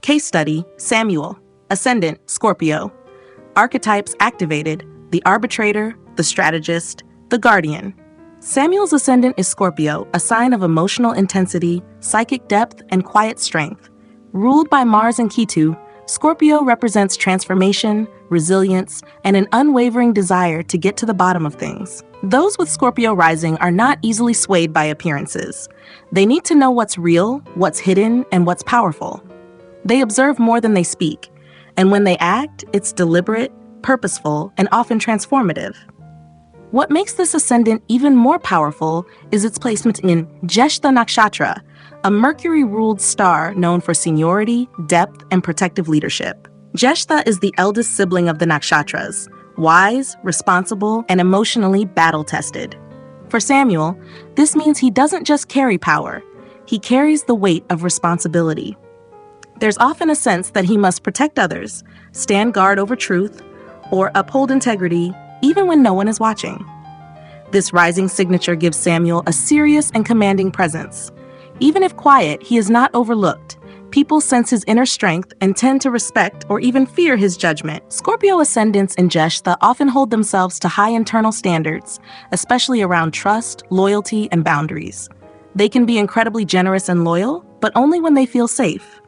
Case study, Samuel, Ascendant, Scorpio. Archetypes activated, the Arbitrator, the Strategist, the Guardian. Samuel's Ascendant is Scorpio, a sign of emotional intensity, psychic depth, and quiet strength. Ruled by Mars and Ketu, Scorpio represents transformation, resilience, and an unwavering desire to get to the bottom of things. Those with Scorpio rising are not easily swayed by appearances. They need to know what's real, what's hidden, and what's powerful. They observe more than they speak, and when they act, it's deliberate, purposeful, and often transformative. What makes this ascendant even more powerful is its placement in Jyeshtha Nakshatra, a Mercury-ruled star known for seniority, depth, and protective leadership. Jyeshtha is the eldest sibling of the nakshatras, wise, responsible, and emotionally battle-tested. For Samuel, this means he doesn't just carry power, he carries the weight of responsibility. There's often a sense that he must protect others, stand guard over truth, or uphold integrity even when no one is watching. This rising signature gives Samuel a serious and commanding presence. Even if quiet, he is not overlooked. People sense his inner strength and tend to respect or even fear his judgment. Scorpio ascendants in Jyeshtha often hold themselves to high internal standards, especially around trust, loyalty, and boundaries. They can be incredibly generous and loyal, but only when they feel safe.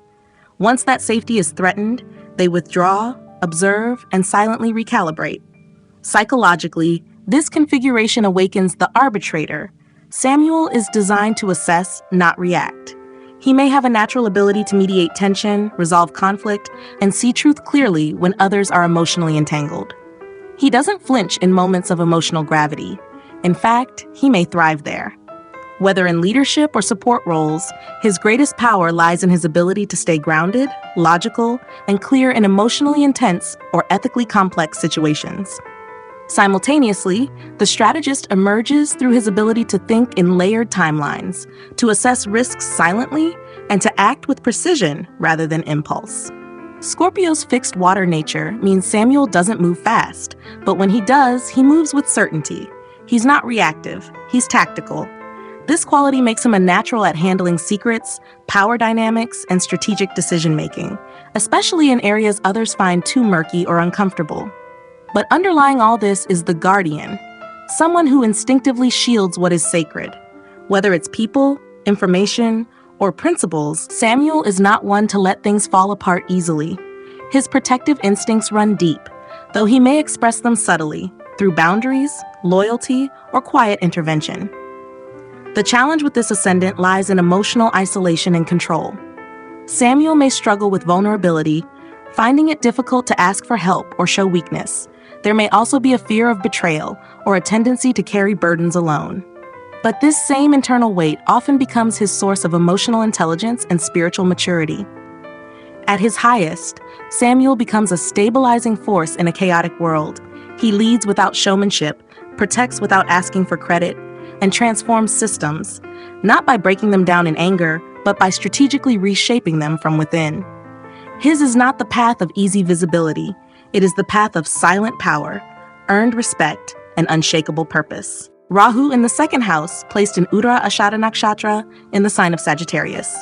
Once that safety is threatened, they withdraw, observe, and silently recalibrate. Psychologically, this configuration awakens the Arbitrator. Samuel is designed to assess, not react. He may have a natural ability to mediate tension, resolve conflict, and see truth clearly when others are emotionally entangled. He doesn't flinch in moments of emotional gravity. In fact, he may thrive there. Whether in leadership or support roles, his greatest power lies in his ability to stay grounded, logical, and clear in emotionally intense or ethically complex situations. Simultaneously, the strategist emerges through his ability to think in layered timelines, to assess risks silently, and to act with precision rather than impulse. Scorpio's fixed water nature means Samuel doesn't move fast, but when he does, he moves with certainty. He's not reactive, he's tactical. This quality makes him a natural at handling secrets, power dynamics, and strategic decision-making, especially in areas others find too murky or uncomfortable. But underlying all this is the Guardian, someone who instinctively shields what is sacred. Whether it's people, information, or principles, Samuel is not one to let things fall apart easily. His protective instincts run deep, though he may express them subtly, through boundaries, loyalty, or quiet intervention. The challenge with this ascendant lies in emotional isolation and control. Samuel may struggle with vulnerability, finding it difficult to ask for help or show weakness. There may also be a fear of betrayal or a tendency to carry burdens alone. But this same internal weight often becomes his source of emotional intelligence and spiritual maturity. At his highest, Samuel becomes a stabilizing force in a chaotic world. He leads without showmanship, protects without asking for credit, and transforms systems, not by breaking them down in anger, but by strategically reshaping them from within. His is not the path of easy visibility. It is the path of silent power, earned respect, and unshakable purpose. Rahu in the second house, placed in Jyeshtha Nakshatra in the sign of Sagittarius.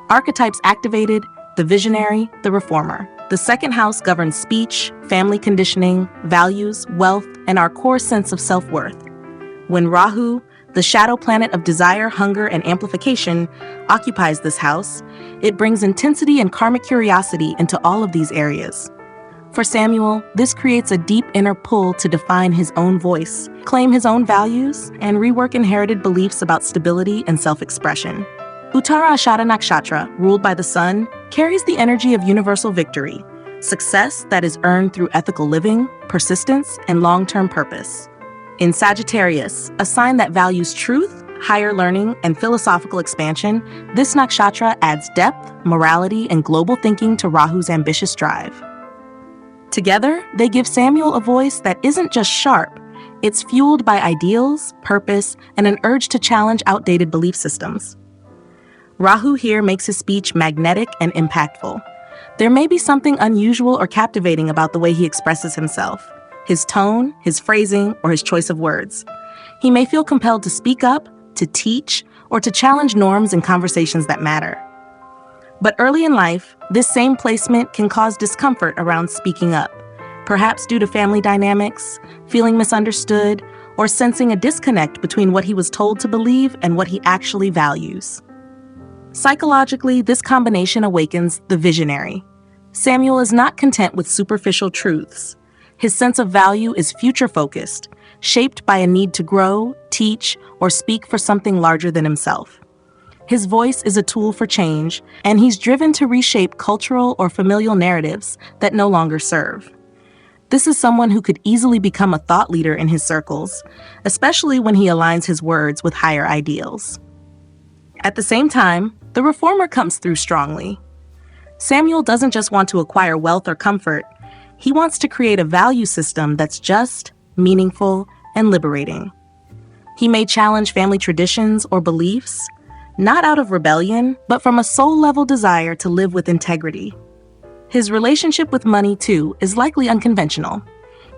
Archetypes activated, the visionary, the reformer. The second house governs speech, family conditioning, values, wealth, and our core sense of self-worth. When Rahu, the shadow planet of desire, hunger, and amplification, occupies this house, it brings intensity and karmic curiosity into all of these areas. For Samuel, this creates a deep inner pull to define his own voice, claim his own values, and rework inherited beliefs about stability and self-expression. Jyeshtha Nakshatra, ruled by the sun, carries the energy of universal victory, success that is earned through ethical living, persistence, and long-term purpose. In Sagittarius, a sign that values truth, higher learning, and philosophical expansion, this nakshatra adds depth, morality, and global thinking to Rahu's ambitious drive. Together, they give Samuel a voice that isn't just sharp, it's fueled by ideals, purpose, and an urge to challenge outdated belief systems. Rahu here makes his speech magnetic and impactful. There may be something unusual or captivating about the way he expresses himself, his tone, his phrasing, or his choice of words. He may feel compelled to speak up, to teach, or to challenge norms in conversations that matter. But early in life, this same placement can cause discomfort around speaking up, perhaps due to family dynamics, feeling misunderstood, or sensing a disconnect between what he was told to believe and what he actually values. Psychologically, this combination awakens the visionary. Samuel is not content with superficial truths. His sense of value is future-focused, shaped by a need to grow, teach, or speak for something larger than himself. His voice is a tool for change, and he's driven to reshape cultural or familial narratives that no longer serve. This is someone who could easily become a thought leader in his circles, especially when he aligns his words with higher ideals. At the same time, the reformer comes through strongly. Samuel doesn't just want to acquire wealth or comfort, he wants to create a value system that's just, meaningful, and liberating. He may challenge family traditions or beliefs, not out of rebellion, but from a soul-level desire to live with integrity. His relationship with money, too, is likely unconventional.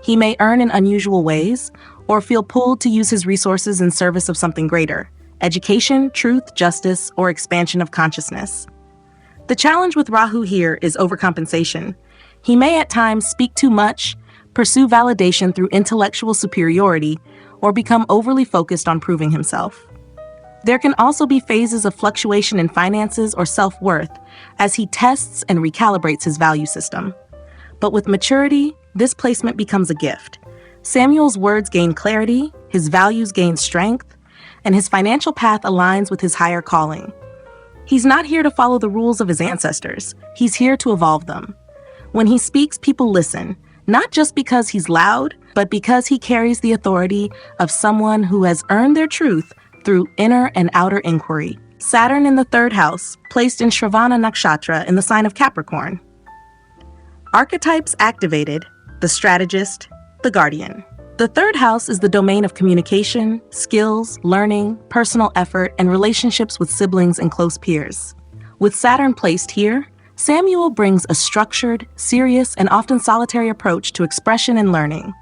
He may earn in unusual ways, or feel pulled to use his resources in service of something greater: education, truth, justice, or expansion of consciousness. The challenge with Rahu here is overcompensation. He may at times speak too much, pursue validation through intellectual superiority, or become overly focused on proving himself. There can also be phases of fluctuation in finances or self-worth as he tests and recalibrates his value system. But with maturity, this placement becomes a gift. Samuel's words gain clarity, his values gain strength, and his financial path aligns with his higher calling. He's not here to follow the rules of his ancestors. He's here to evolve them. When he speaks, people listen, not just because he's loud, but because he carries the authority of someone who has earned their truth through inner and outer inquiry. Saturn in the third house, placed in Jyeshtha Nakshatra in the sign of Capricorn. Archetypes activated: the Strategist, the Guardian. The third house is the domain of communication, skills, learning, personal effort, and relationships with siblings and close peers. With Saturn placed here, Samuel brings a structured, serious, and often solitary approach to expression and learning.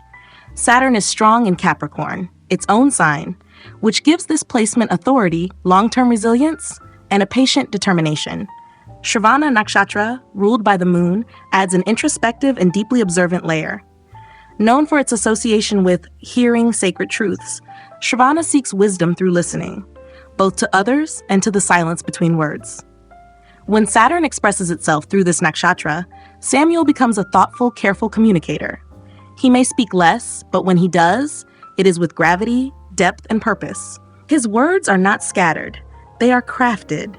Saturn is strong in Capricorn, its own sign, which gives this placement authority, long-term resilience, and a patient determination. Jyeshtha Nakshatra, ruled by the moon, adds an introspective and deeply observant layer. Known for its association with hearing sacred truths, Jyeshtha seeks wisdom through listening, both to others and to the silence between words. When Saturn expresses itself through this nakshatra, Samuel becomes a thoughtful, careful communicator. He may speak less, but when he does, it is with gravity, depth, and purpose. His words are not scattered, they are crafted.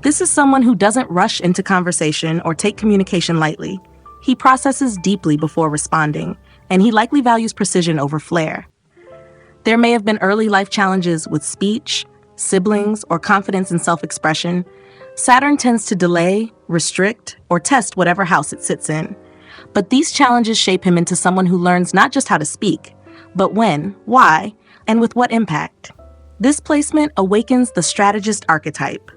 This is someone who doesn't rush into conversation or take communication lightly. He processes deeply before responding, and he likely values precision over flair. There may have been early life challenges with speech, siblings, or confidence in self-expression. Saturn tends to delay, restrict, or test whatever house it sits in. But these challenges shape him into someone who learns not just how to speak, but when, why, and with what impact. This placement awakens the strategist archetype.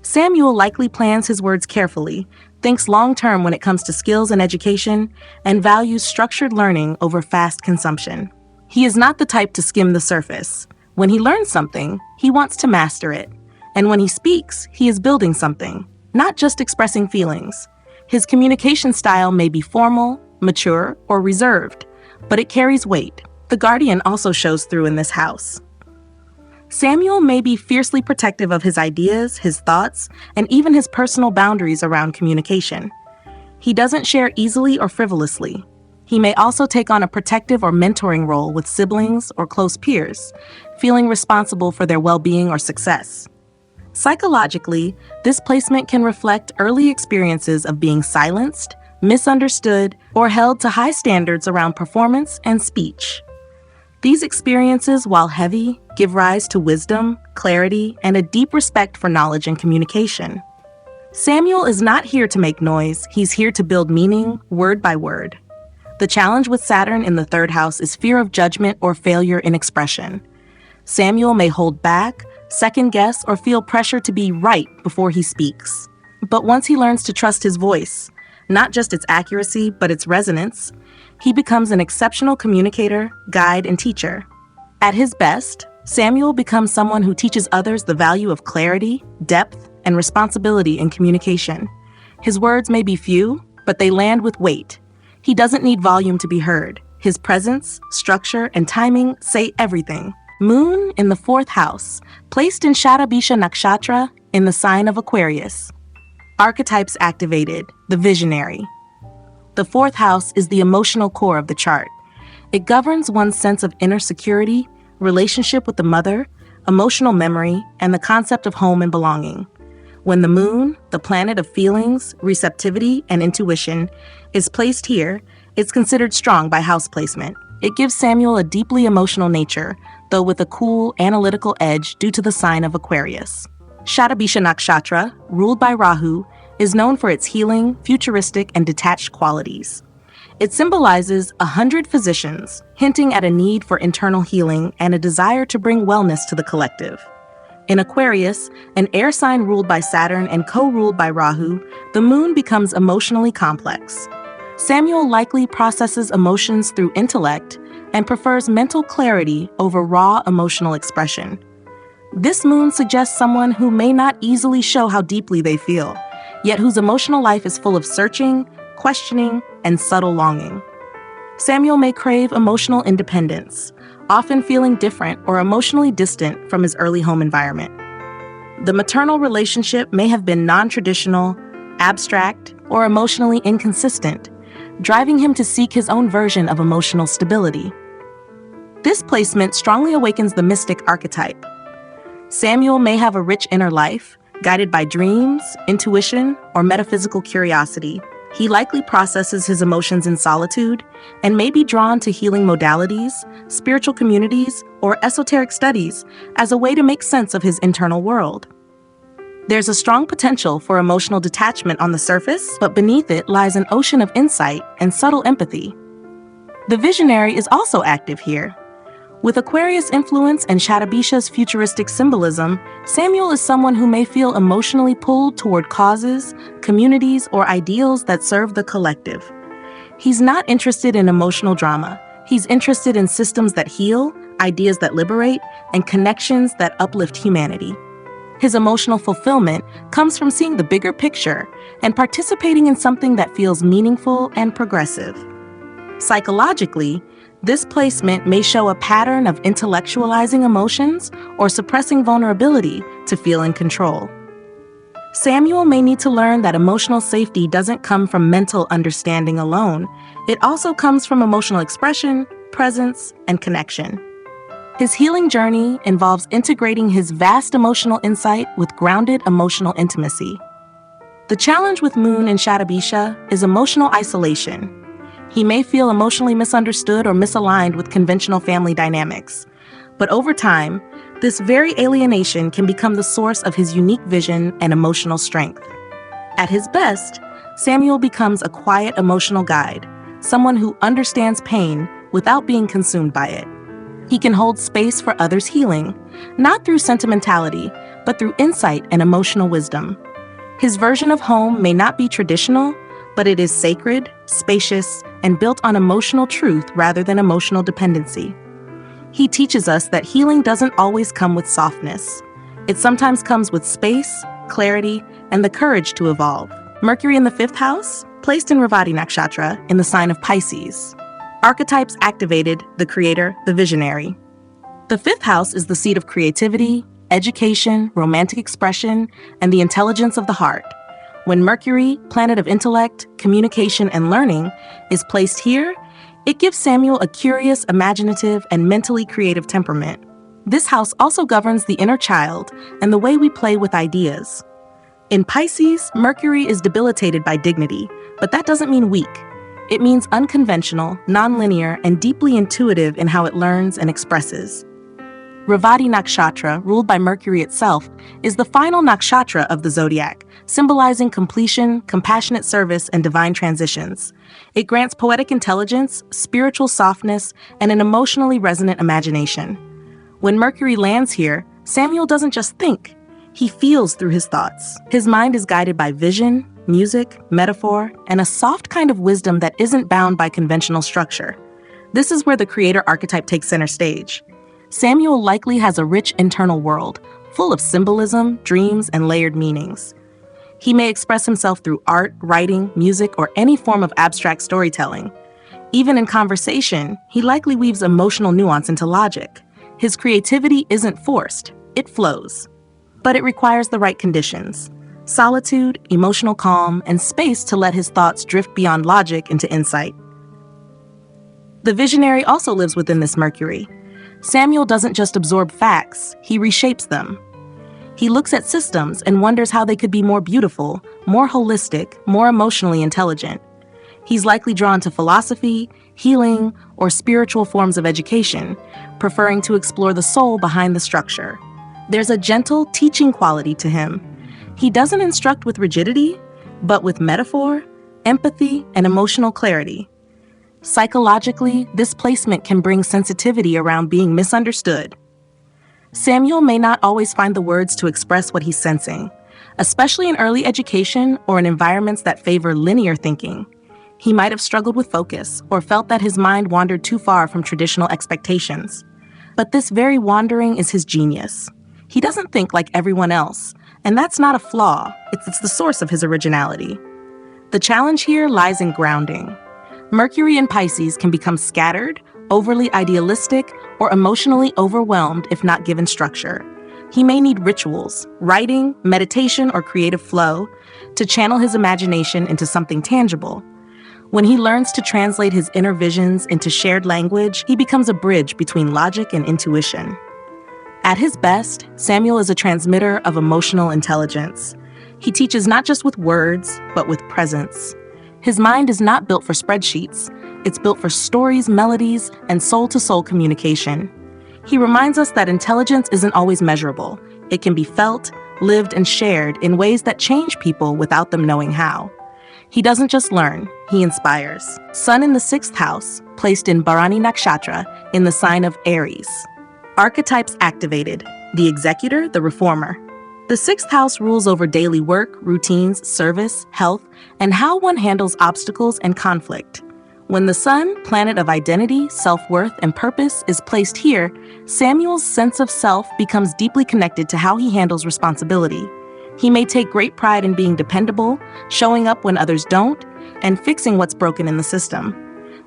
Samuel likely plans his words carefully, thinks long-term when it comes to skills and education, and values structured learning over fast consumption. He is not the type to skim the surface. When he learns something, he wants to master it. And when he speaks, he is building something, not just expressing feelings. His communication style may be formal, mature, or reserved, but it carries weight. The Guardian also shows through in this house. Samuel may be fiercely protective of his ideas, his thoughts, and even his personal boundaries around communication. He doesn't share easily or frivolously. He may also take on a protective or mentoring role with siblings or close peers, feeling responsible for their well-being or success. Psychologically, this placement can reflect early experiences of being silenced, misunderstood, or held to high standards around performance and speech. These experiences, while heavy, give rise to wisdom, clarity, and a deep respect for knowledge and communication. Samuel is not here to make noise, he's here to build meaning, word by word. The challenge with Saturn in the third house is fear of judgment or failure in expression. Samuel may hold back, second guess, or feel pressure to be right before he speaks. But once he learns to trust his voice, not just its accuracy, but its resonance, he becomes an exceptional communicator, guide, and teacher. At his best, Samuel becomes someone who teaches others the value of clarity, depth, and responsibility in communication. His words may be few, but they land with weight. He doesn't need volume to be heard. His presence, structure, and timing say everything. Moon in the 4th house, placed in Jyeshtha Nakshatra in the sign of Aquarius. Archetypes activated, the visionary. The 4th house is the emotional core of the chart. It governs one's sense of inner security, relationship with the mother, emotional memory, and the concept of home and belonging. When the moon, the planet of feelings, receptivity, and intuition, is placed here, it's considered strong by house placement. It gives Samuel a deeply emotional nature, though with a cool, analytical edge due to the sign of Aquarius. Jyeshtha Nakshatra, ruled by Rahu, is known for its healing, futuristic, and detached qualities. It symbolizes 100 physicians, hinting at a need for internal healing and a desire to bring wellness to the collective. In Aquarius, an air sign ruled by Saturn and co-ruled by Rahu, the moon becomes emotionally complex. Samuel likely processes emotions through intellect and prefers mental clarity over raw emotional expression. This moon suggests someone who may not easily show how deeply they feel, yet whose emotional life is full of searching, questioning, and subtle longing. Samuel may crave emotional independence, often feeling different or emotionally distant from his early home environment. The maternal relationship may have been non-traditional, abstract, or emotionally inconsistent, driving him to seek his own version of emotional stability. This placement strongly awakens the mystic archetype. Samuel may have a rich inner life, guided by dreams, intuition, or metaphysical curiosity. He likely processes his emotions in solitude and may be drawn to healing modalities, spiritual communities, or esoteric studies as a way to make sense of his internal world. There's a strong potential for emotional detachment on the surface, but beneath it lies an ocean of insight and subtle empathy. The visionary is also active here. With Aquarius influence and Jyeshtha's futuristic symbolism, Samuel is someone who may feel emotionally pulled toward causes, communities, or ideals that serve the collective. He's not interested in emotional drama. He's interested in systems that heal, ideas that liberate, and connections that uplift humanity. His emotional fulfillment comes from seeing the bigger picture and participating in something that feels meaningful and progressive. Psychologically, this placement may show a pattern of intellectualizing emotions or suppressing vulnerability to feel in control. Samuel may need to learn that emotional safety doesn't come from mental understanding alone. It also comes from emotional expression, presence, and connection. His healing journey involves integrating his vast emotional insight with grounded emotional intimacy. The challenge with Moon in Jyeshtha is emotional isolation. He may feel emotionally misunderstood or misaligned with conventional family dynamics. But over time, this very alienation can become the source of his unique vision and emotional strength. At his best, Samuel becomes a quiet emotional guide, someone who understands pain without being consumed by it. He can hold space for others' healing, not through sentimentality, but through insight and emotional wisdom. His version of home may not be traditional, but it is sacred, spacious, and built on emotional truth rather than emotional dependency. He teaches us that healing doesn't always come with softness. It sometimes comes with space, clarity, and the courage to evolve. Mercury in the 5th house, placed in Revati Nakshatra in the sign of Pisces. Archetypes activated, the creator, the visionary. The 5th house is the seat of creativity, education, romantic expression, and the intelligence of the heart. When Mercury, planet of intellect, communication, and learning, is placed here, it gives Samuel a curious, imaginative, and mentally creative temperament. This house also governs the inner child and the way we play with ideas. In Pisces, Mercury is debilitated by dignity, but that doesn't mean weak. It means unconventional, nonlinear, and deeply intuitive in how it learns and expresses. Revati Nakshatra, ruled by Mercury itself, is the final nakshatra of the zodiac, symbolizing completion, compassionate service, and divine transitions. It grants poetic intelligence, spiritual softness, and an emotionally resonant imagination. When Mercury lands here, Samuel doesn't just think, he feels through his thoughts. His mind is guided by vision, music, metaphor, and a soft kind of wisdom that isn't bound by conventional structure. This is where the creator archetype takes center stage. Samuel likely has a rich internal world, full of symbolism, dreams, and layered meanings. He may express himself through art, writing, music, or any form of abstract storytelling. Even in conversation, he likely weaves emotional nuance into logic. His creativity isn't forced, it flows. But it requires the right conditions: solitude, emotional calm, and space to let his thoughts drift beyond logic into insight. The visionary also lives within this Mercury. Samuel doesn't just absorb facts, he reshapes them. He looks at systems and wonders how they could be more beautiful, more holistic, more emotionally intelligent. He's likely drawn to philosophy, healing, or spiritual forms of education, preferring to explore the soul behind the structure. There's a gentle, teaching quality to him. He doesn't instruct with rigidity, but with metaphor, empathy, and emotional clarity. Psychologically, this placement can bring sensitivity around being misunderstood. Samuel may not always find the words to express what he's sensing, especially in early education or in environments that favor linear thinking. He might have struggled with focus or felt that his mind wandered too far from traditional expectations. But this very wandering is his genius. He doesn't think like everyone else, and that's not a flaw, it's the source of his originality. The challenge here lies in grounding. Mercury in Pisces can become scattered, overly idealistic, or emotionally overwhelmed if not given structure. He may need rituals, writing, meditation, or creative flow to channel his imagination into something tangible. When he learns to translate his inner visions into shared language, he becomes a bridge between logic and intuition. At his best, Samuel is a transmitter of emotional intelligence. He teaches not just with words, but with presence. His mind is not built for spreadsheets. It's built for stories, melodies, and soul-to-soul communication. He reminds us that intelligence isn't always measurable. It can be felt, lived, and shared in ways that change people without them knowing how. He doesn't just learn, he inspires. Sun in the 6th house, placed in Bharani Nakshatra in the sign of Aries. Archetypes activated: the executor, the reformer. The 6th house rules over daily work, routines, service, health, and how one handles obstacles and conflict. When the sun, planet of identity, self-worth, and purpose, is placed here, Samuel's sense of self becomes deeply connected to how he handles responsibility. He may take great pride in being dependable, showing up when others don't, and fixing what's broken in the system.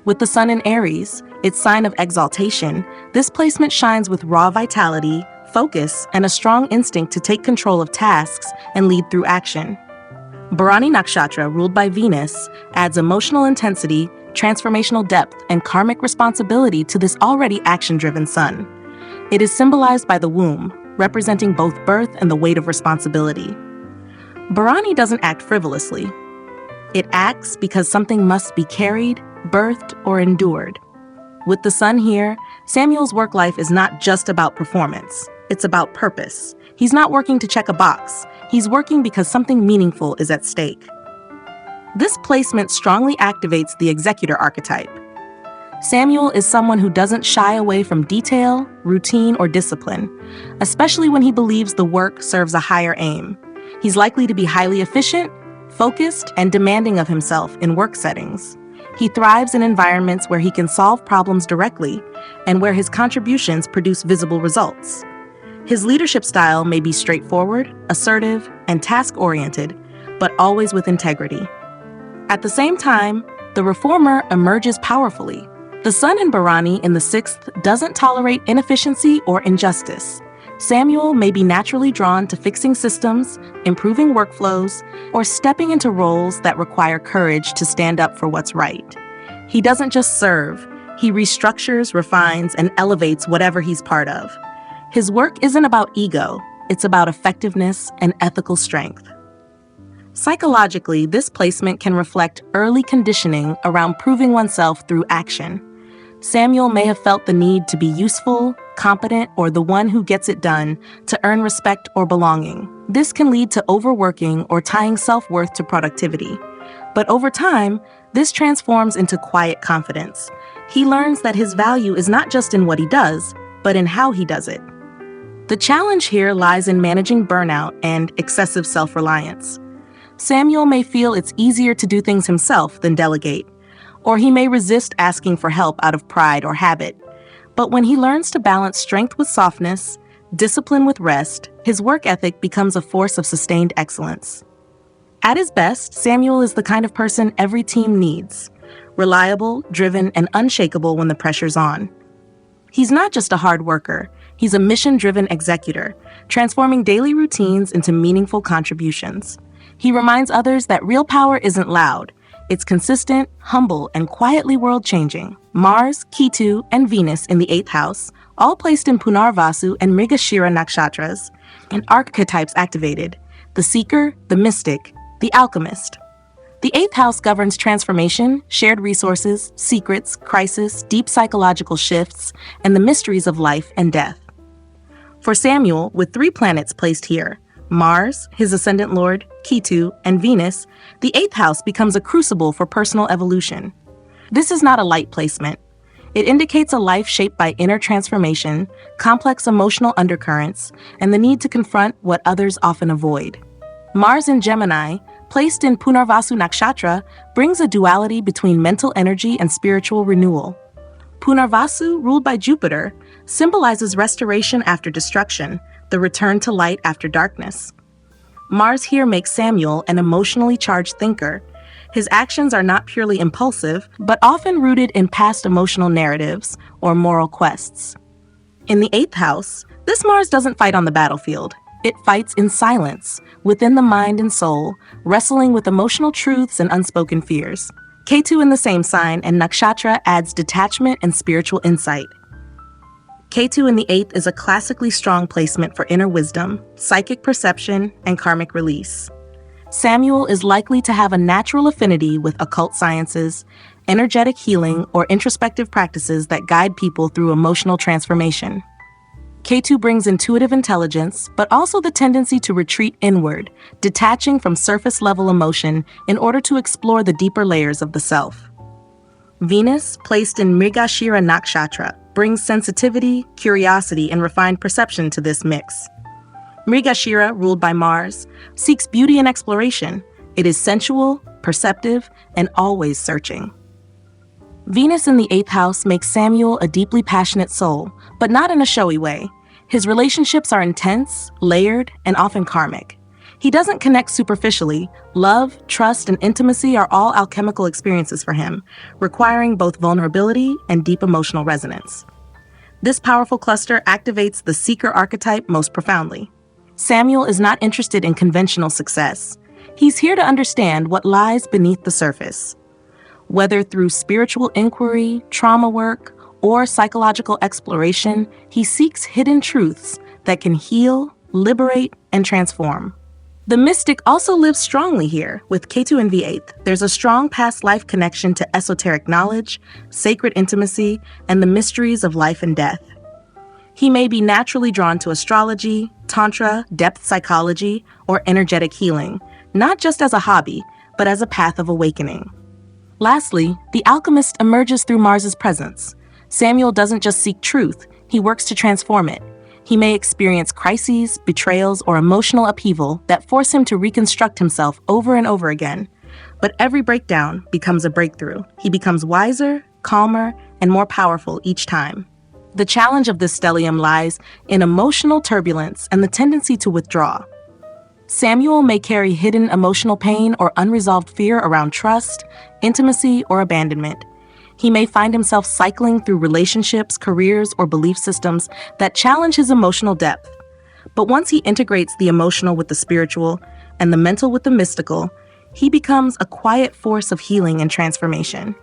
With the sun in Aries, its sign of exaltation, this placement shines with raw vitality, focus, and a strong instinct to take control of tasks and lead through action. Bharani Nakshatra, ruled by Venus, adds emotional intensity, transformational depth, and karmic responsibility to this already action-driven sun. It is symbolized by the womb, representing both birth and the weight of responsibility. Bharani doesn't act frivolously. It acts because something must be carried, birthed, or endured. With the sun here, Samuel's work life is not just about performance. It's about purpose. He's not working to check a box. He's working because something meaningful is at stake. This placement strongly activates the executor archetype. Samuel is someone who doesn't shy away from detail, routine, or discipline, especially when he believes the work serves a higher aim. He's likely to be highly efficient, focused, and demanding of himself in work settings. He thrives in environments where he can solve problems directly and where his contributions produce visible results. His leadership style may be straightforward, assertive, and task-oriented, but always with integrity. At the same time, the reformer emerges powerfully. The sun in Bharani in the 6th doesn't tolerate inefficiency or injustice. Samuel may be naturally drawn to fixing systems, improving workflows, or stepping into roles that require courage to stand up for what's right. He doesn't just serve, he restructures, refines, and elevates whatever he's part of. His work isn't about ego, it's about effectiveness and ethical strength. Psychologically, this placement can reflect early conditioning around proving oneself through action. Samuel may have felt the need to be useful, competent, or the one who gets it done to earn respect or belonging. This can lead to overworking or tying self-worth to productivity. But over time, this transforms into quiet confidence. He learns that his value is not just in what he does, but in how he does it. The challenge here lies in managing burnout and excessive self-reliance. Samuel may feel it's easier to do things himself than delegate, or he may resist asking for help out of pride or habit. But when he learns to balance strength with softness, discipline with rest, his work ethic becomes a force of sustained excellence. At his best, Samuel is the kind of person every team needs. Reliable, driven, and unshakable when the pressure's on. He's not just a hard worker, he's a mission-driven executor, transforming daily routines into meaningful contributions. He reminds others that real power isn't loud. It's consistent, humble, and quietly world-changing. Mars, Ketu, and Venus in the 8th house, all placed in Punarvasu and Mrigashira Nakshatras, and archetypes activated: the Seeker, the Mystic, the Alchemist. The 8th house governs transformation, shared resources, secrets, crisis, deep psychological shifts, and the mysteries of life and death. For Samuel, with 3 planets placed here, Mars, his ascendant lord, Ketu, and Venus, the 8th house becomes a crucible for personal evolution. This is not a light placement. It indicates a life shaped by inner transformation, complex emotional undercurrents, and the need to confront what others often avoid. Mars in Gemini, placed in Punarvasu Nakshatra, brings a duality between mental energy and spiritual renewal. Punarvasu, ruled by Jupiter, symbolizes restoration after destruction, the return to light after darkness. Mars here makes Samuel an emotionally charged thinker. His actions are not purely impulsive, but often rooted in past emotional narratives or moral quests. In the 8th house, this Mars doesn't fight on the battlefield. It fights in silence, within the mind and soul, wrestling with emotional truths and unspoken fears. Ketu in the same sign and Nakshatra adds detachment and spiritual insight. Ketu in the 8th is a classically strong placement for inner wisdom, psychic perception, and karmic release. Samuel is likely to have a natural affinity with occult sciences, energetic healing, or introspective practices that guide people through emotional transformation. Ketu brings intuitive intelligence, but also the tendency to retreat inward, detaching from surface-level emotion in order to explore the deeper layers of the self. Venus, placed in Mrigashira Nakshatra, brings sensitivity, curiosity, and refined perception to this mix. Mrigashira, ruled by Mars, seeks beauty and exploration. It is sensual, perceptive, and always searching. Venus in the 8th house makes Samuel a deeply passionate soul, but not in a showy way. His relationships are intense, layered, and often karmic. He doesn't connect superficially. Love, trust, and intimacy are all alchemical experiences for him, requiring both vulnerability and deep emotional resonance. This powerful cluster activates the seeker archetype most profoundly. Samuel is not interested in conventional success. He's here to understand what lies beneath the surface. Whether through spiritual inquiry, trauma work, or psychological exploration, he seeks hidden truths that can heal, liberate, and transform. The mystic also lives strongly here. With Ketu in the 8th, there's a strong past life connection to esoteric knowledge, sacred intimacy, and the mysteries of life and death. He may be naturally drawn to astrology, tantra, depth psychology, or energetic healing, not just as a hobby, but as a path of awakening. Lastly, the alchemist emerges through Mars's presence. Samuel doesn't just seek truth, he works to transform it. He may experience crises, betrayals, or emotional upheaval that force him to reconstruct himself over and over again. But every breakdown becomes a breakthrough. He becomes wiser, calmer, and more powerful each time. The challenge of this stellium lies in emotional turbulence and the tendency to withdraw. Samuel may carry hidden emotional pain or unresolved fear around trust, intimacy, or abandonment. He may find himself cycling through relationships, careers, or belief systems that challenge his emotional depth. But once he integrates the emotional with the spiritual and the mental with the mystical, he becomes a quiet force of healing and transformation.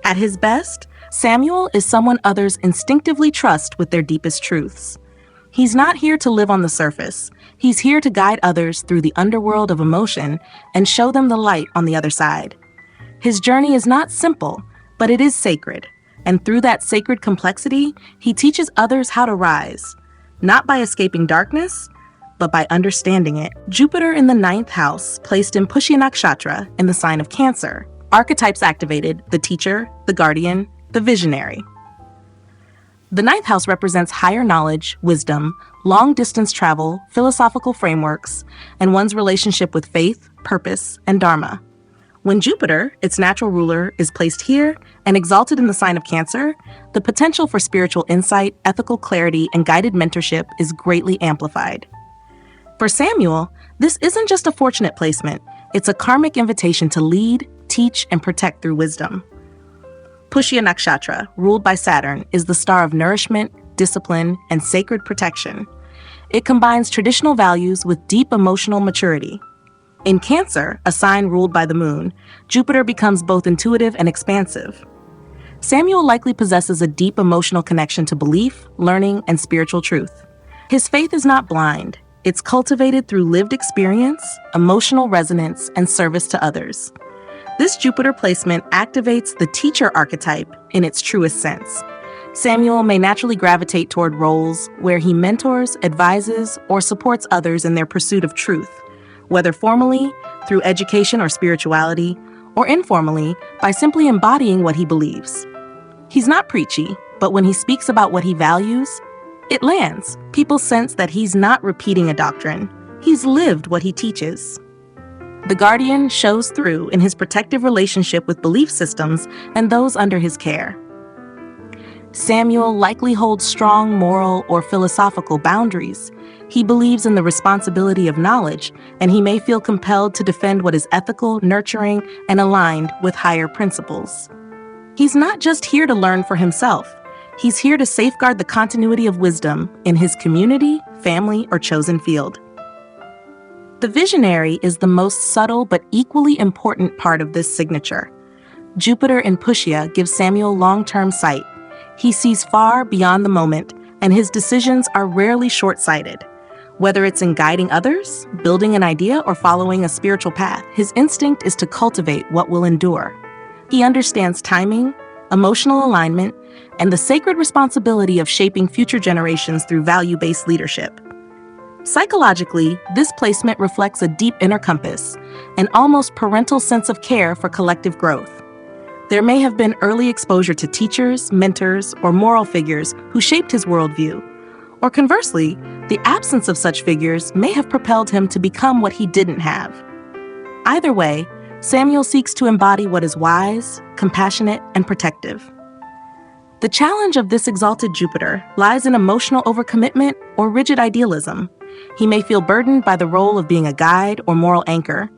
At his best, Samuel is someone others instinctively trust with their deepest truths. He's not here to live on the surface. He's here to guide others through the underworld of emotion and show them the light on the other side. His journey is not simple, but it is sacred. And through that sacred complexity, he teaches others how to rise, not by escaping darkness, but by understanding it. Jupiter in the 9th house, placed in Pushya Nakshatra in the sign of Cancer. Archetypes activated: the teacher, the guardian, the visionary. The 9th house represents higher knowledge, wisdom, long-distance travel, philosophical frameworks, and one's relationship with faith, purpose, and dharma. When Jupiter, its natural ruler, is placed here and exalted in the sign of Cancer, the potential for spiritual insight, ethical clarity, and guided mentorship is greatly amplified. For Samuel, this isn't just a fortunate placement, it's a karmic invitation to lead, teach, and protect through wisdom. Jyeshtha Nakshatra, ruled by Saturn, is the star of nourishment, discipline, and sacred protection. It combines traditional values with deep emotional maturity. In Cancer, a sign ruled by the moon, Jupiter becomes both intuitive and expansive. Samuel likely possesses a deep emotional connection to belief, learning, and spiritual truth. His faith is not blind. It's cultivated through lived experience, emotional resonance, and service to others. This Jupiter placement activates the teacher archetype in its truest sense. Samuel may naturally gravitate toward roles where he mentors, advises, or supports others in their pursuit of truth, whether formally, through education or spirituality, or informally, by simply embodying what he believes. He's not preachy, but when he speaks about what he values, it lands. People sense that he's not repeating a doctrine. He's lived what he teaches. The guardian shows through in his protective relationship with belief systems and those under his care. Samuel likely holds strong moral or philosophical boundaries. He believes in the responsibility of knowledge, and he may feel compelled to defend what is ethical, nurturing, and aligned with higher principles. He's not just here to learn for himself. He's here to safeguard the continuity of wisdom in his community, family, or chosen field. The visionary is the most subtle but equally important part of this signature. Jupiter in Pushya gives Samuel long-term sight. He sees far beyond the moment, and his decisions are rarely short-sighted. Whether it's in guiding others, building an idea, or following a spiritual path, his instinct is to cultivate what will endure. He understands timing, emotional alignment, and the sacred responsibility of shaping future generations through value-based leadership. Psychologically, this placement reflects a deep inner compass, an almost parental sense of care for collective growth. There may have been early exposure to teachers, mentors, or moral figures who shaped his worldview. Or conversely, the absence of such figures may have propelled him to become what he didn't have. Either way, Samuel seeks to embody what is wise, compassionate, and protective. The challenge of this exalted Jupiter lies in emotional overcommitment or rigid idealism. He may feel burdened by the role of being a guide or moral anchor,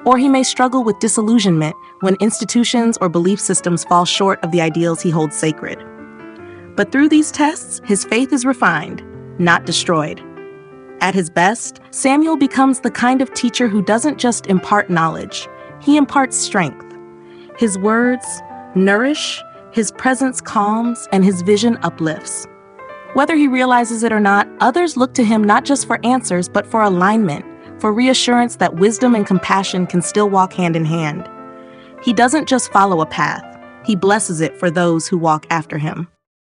or he may struggle with disillusionment when institutions or belief systems fall short of the ideals he holds sacred. But through these tests, his faith is refined, not destroyed. At his best, Samuel becomes the kind of teacher who doesn't just impart knowledge, he imparts strength. His words nourish, his presence calms, and his vision uplifts. Whether he realizes it or not, others look to him not just for answers, but for alignment, for reassurance that wisdom and compassion can still walk hand in hand. He doesn't just follow a path, he blesses it for those who walk after him.